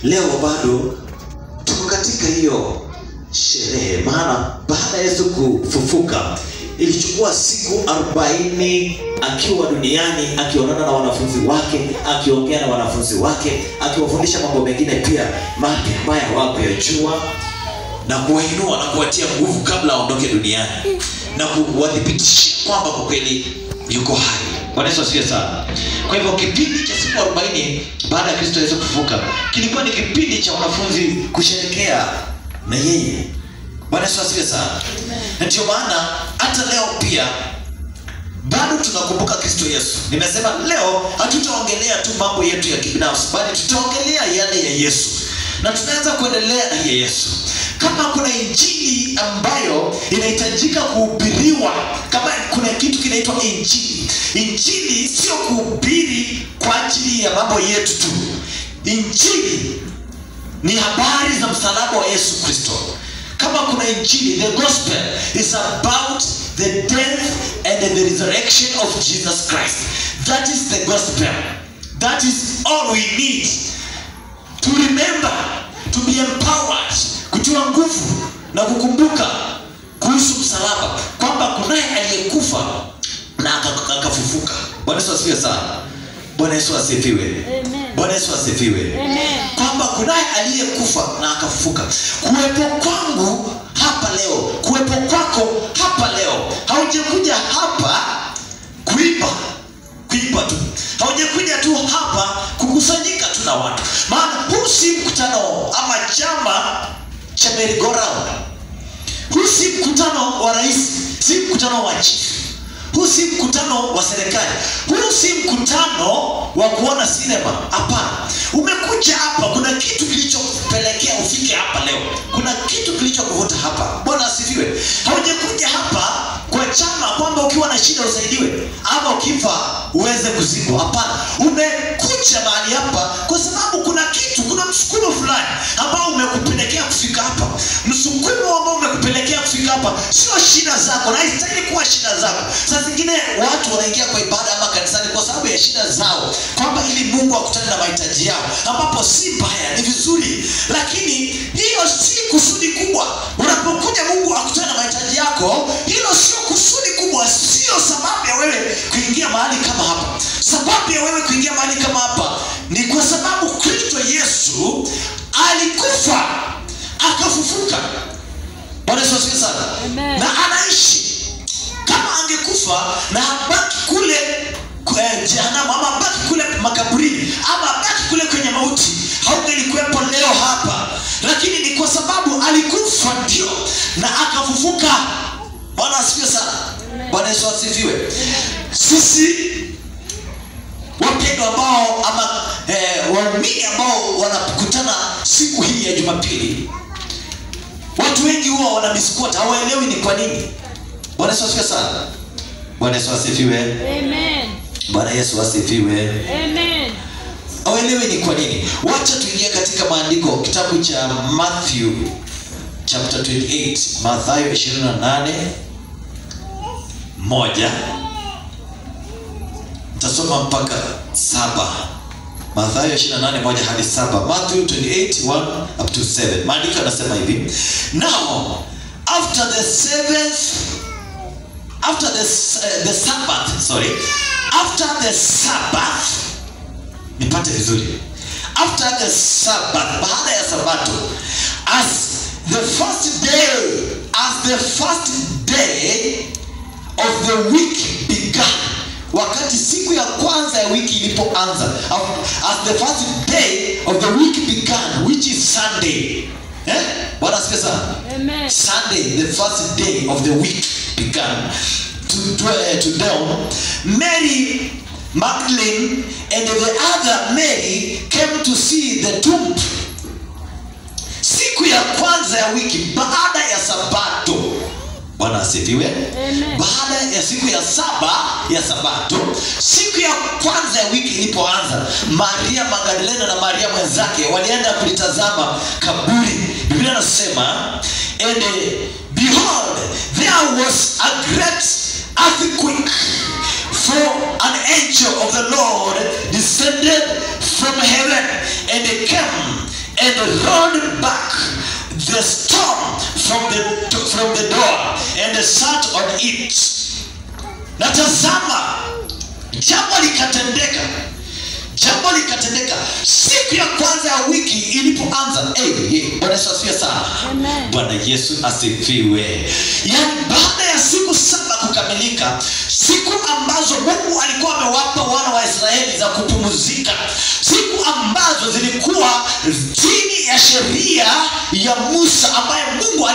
leo bado tuko katika hiyo sherehe, maana baada ya Yesu kufufuka ilichukua siku 40 akiwa duniani, akionana na wanafunzi wake, akiongea na wanafunzi wake, akiwafundisha mambo mengine pia mapya ambayo hawakuyajua, na kuwainua na kuwatia nguvu kabla aondoke duniani, na kuwadhibitishia kwamba kwa kweli yuko hai. Bwana Yesu asifiwe sana. Kwa hivyo kipindi cha siku 40 baada ya Kristo Yesu kufufuka kilikuwa ni kipindi cha wanafunzi kusherehekea na yeye. Bwana Yesu asifiwe sana. Na ndio maana hata leo pia bado tunakumbuka Kristo Yesu. Nimesema leo hatutaongelea tu mambo yetu ya kibinafsi, bali tutaongelea yale ya Yesu. Na tunaanza kuendelea na Yesu. Kama kuna injili ambayo inahitajika kuhubiriwa, kama kuna kitu kinaitwa injili. Injili sio kuhubiri kwa ajili ya mambo yetu tu. Injili ni habari za msalaba wa Yesu Kristo. Kama kuna injili, the gospel is about the death and the resurrection of Jesus Christ. That is the gospel. That is all we need to remember, to be empowered, kutiwa nguvu na kukumbuka kuhusu msalaba, kwamba kunaye aliyekufa na akafufuka. Bwana Yesu asifiwe sana. Bwana Yesu asifiwe. Bwana Yesu asifiwe. Kwamba kunaye aliyekufa na akafufuka. Kuwepo kwangu hapa leo, kuwepo kwako hapa leo, haujakuja hapa kuimba tu. Haujakuja tu hapa kukusanyika tu na watu. Maana huu si mkutano ama chama cha merry-go-round. Huu si mkutano wa rais, si mkutano wa chief. Huu si mkutano wa serikali. Huu si mkutano wa kuona sinema. Hapana. Umekuja hapa, kuna kitu kilichokupelekea ufike hapa leo. Kuna kitu kilichokuvuta hapa. Bwana asifiwe. Haujakuja hapa kwa chama kwamba ukiwa na shida usaidiwe ama ukifa uweze kuzikwa. Hapana. Umekuja mahali hapa kwa sababu kuna kitu, kuna msukumo fulani ambao umekupelekea kufika hapa. Msukumo ambao umekupelekea kufika hapa sio shida zako, na haistahili kuwa shida zako. Sasa zingine watu wanaingia kwa ibada ama kanisani kwa sababu ya shida zao, kwamba ili Mungu akutane na mahitaji yao, ambapo si mbaya, ni vizuri, lakini hiyo si kusudi kubwa. Unapokuja Mungu akutane na mahitaji yako, hilo sio kusudi kubwa, sio sababu ya wewe kuingia mahali kama hapa. Sababu ya wewe kuingia mahali kama hapa ni kwa sababu Kristo Yesu alikufa akafufuka. Bwana Yesu asifiwe sana. Na anaishi. Kama angekufa na abaki kule jehanamu, ama abaki kule makaburini, ama abaki kule kwenye mauti, haungelikuwepo leo hapa. Lakini ni kwa sababu alikufa ndio na akafufuka. Bwana asifiwe sana. Bwana Yesu asifiwe. Sisi wapendwa ambao ama waumini ambao wanakutana siku hii ya Jumapili, watu wengi huwa wanamisquota, hawaelewi ni kwa nini. Bwana Yesu asifiwe sana. Bwana Yesu asifiwe. Amen. Bwana Yesu asifiwe. Amen. Hawaelewi ni kwa nini. Wacha tuingie katika maandiko, kitabu cha Matthew chapter 28, Mathayo 28:1. Nitasoma mpaka 7. Mathayo 28:1 hadi 7. Matthew 28:1 up to 7. Maandiko yanasema hivi: Now after the Sabbath, nipate vizuri. After the Sabbath, baada ya Sabato, as the first day of the week began, wakati siku ya kwanza ya wiki ilipoanza, as the first day of the week began, which is Sunday. Bwana asifiwe sana. Amen. Sunday, the first day of the week began to dawn. Mary Magdalene and the other Mary came to see the tomb. Siku ya kwanza ya wiki baada ya Sabato. Bwana asifiwe. Baada ya siku ya 7 ya Sabato, siku ya kwanza ya wiki ilipoanza, Maria Magdalena na Maria mwenzake walienda kulitazama kaburi. Biblia inasema, and behold, there was a great earthquake, for an angel of the Lord descended from heaven and came and rolled back the stone from the door and sat on it. Na tazama, jambo likatendeka siku ya kwanza ya wiki ilipoanza. Bwana Yesu asifiwe sana. Bwana Yesu asifiwe. Yani baada ya siku 7 kukamilika, siku ambazo Mungu alikuwa amewapa wana wa Israeli za kupumzika, siku ambazo zilikuwa chini ya sheria ya Musa ambaye Mungu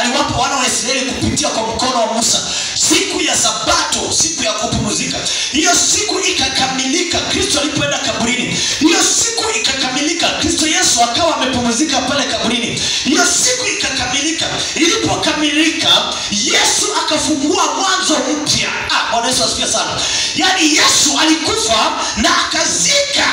aliwapa wana wa Israeli kupitia kwa mkono wa Musa, siku ya Sabato, siku ya kupumzika. Hiyo siku ikakamilika Kristo alipoenda kaburini. Hiyo siku ikakamilika Kristo Yesu akawa amepumzika pale kaburini. Hiyo siku ikakamilika. Ilipokamilika Yesu akafungua mwanzo mpya. Bwana Yesu asifiwe sana. Yani Yesu alikufa na akazika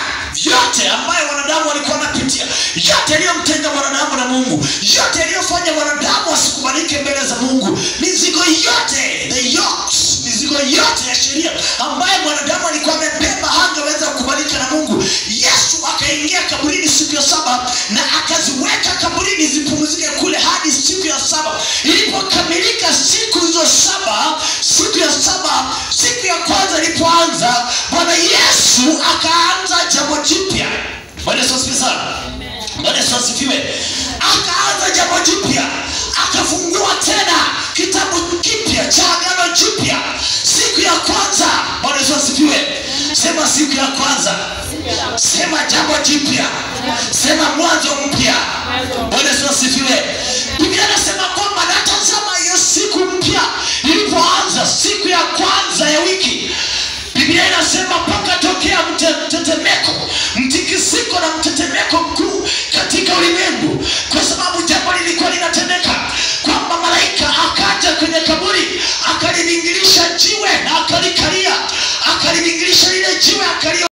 yote ambayo wanadamu walikuwa wanapitia, yote aliyomtenga wanadamu na Mungu, yote aliyofanya wanadamu wasikubalike mbele za Mungu, mizigo yote, the yokes, mizigo yote ya sheria ambayo wanadamu alikuwa amebeba hangeweza kukubalika na Mungu. Yesu akaingia kaburini siku ya 7 na akaziweka kaburini zipumzike kule hadi siku ya 7. Ilipokamilika siku hizo 7, siku ya 7, siku ya kwanza ilipoanza, Bwana Yesu akaanza jambo jipya. Bwana Yesu asifiwe sana. Bwana Yesu asifiwe. Akaanza jambo jipya, akafungua tena kitabu kipya cha agano jipya. Siku ya kwanza, Bwana Yesu asifiwe. Sema siku ya kwanza. Sema jambo jipya. Sema mwanzo mpya. Bwana Yesu asifiwe. Biblia inasema kwamba natazama hiyo siku mpya ilipoanza, siku ya kwanza ya wiki, Biblia inasema pakatokea mtetemeko, mtikisiko na mtetemeko